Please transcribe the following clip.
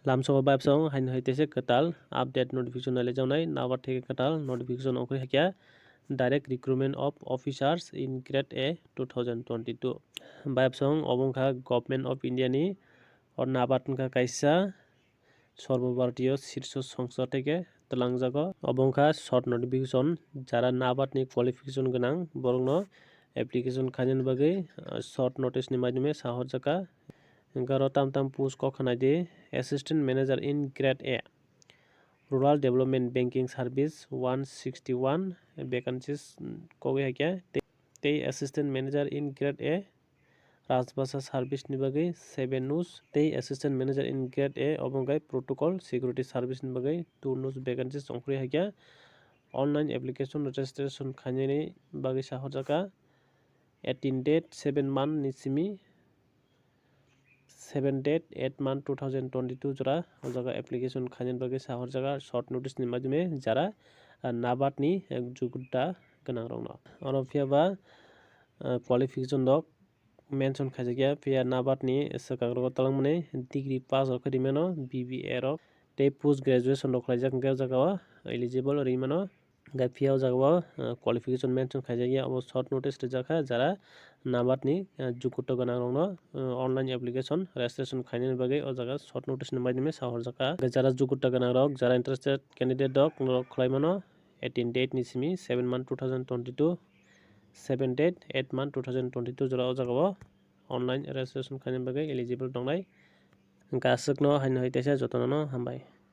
Lamso babsong hain haitese ketal update notification nale jawnai NABARD theke ketal notification okre hakya direct recruitment of officers in grade A 2022 babsong obongkha government of India ni or NABARD wngkha kaisa সর্বভারতীয় শীর্ষ সংস্থা থেকে তলাংজাগো অবংখা short notification যারা NABARD ni qualification গোনাং বরংনো application খাইনানি bagui শর্ট নোটিস ni মাধ্যমে সাহরজাকা গারো তামতাम পোস্ট কখানাই the assistant manager in grade A rural development banking service 161 vacancies কগৈ হাইকে তে assistant manager in grade A Rajbhasha service ni bagui 7 নুস তে assistant manager in grade A অবংগাই protocol security service ni bagui 2 নুস ভ্যাকেন্সিস অংখ্রি হাইকে অনলাইন অ্যাপ্লিকেশন রেজিস্ট্রেশন খাইনানি bagui সাহরজাকা 18 date 7 month ni simi 7 date 8 month 2022 jora ojaga application khainani bagui sahorjaga short notice ni madhyame jara NABARD ni jugutta ganang rokno oro phiaba qualification rok mention khaijakya phia NABARD ni swkang rok talangmani degree pass rok rimano BBA rok tei post graduation rok khlaijak hingke o jaga o eligible rimano phia o jaga o qualification mention khaijakya abo short notice rijaka jara NABARD ni jugutta ganang rokno online application registration khainani bagui o jaga short notice ni madhyame sahorjaka jara jugutta ganang rok jara interested candidate rok khlaimano 18 date ni simi 7 month 2022 7 date 8 month 2022 jora o jaga o online registration khainani bagui eligible tongnai hingke aswkno haino haitesa jotono no hambai।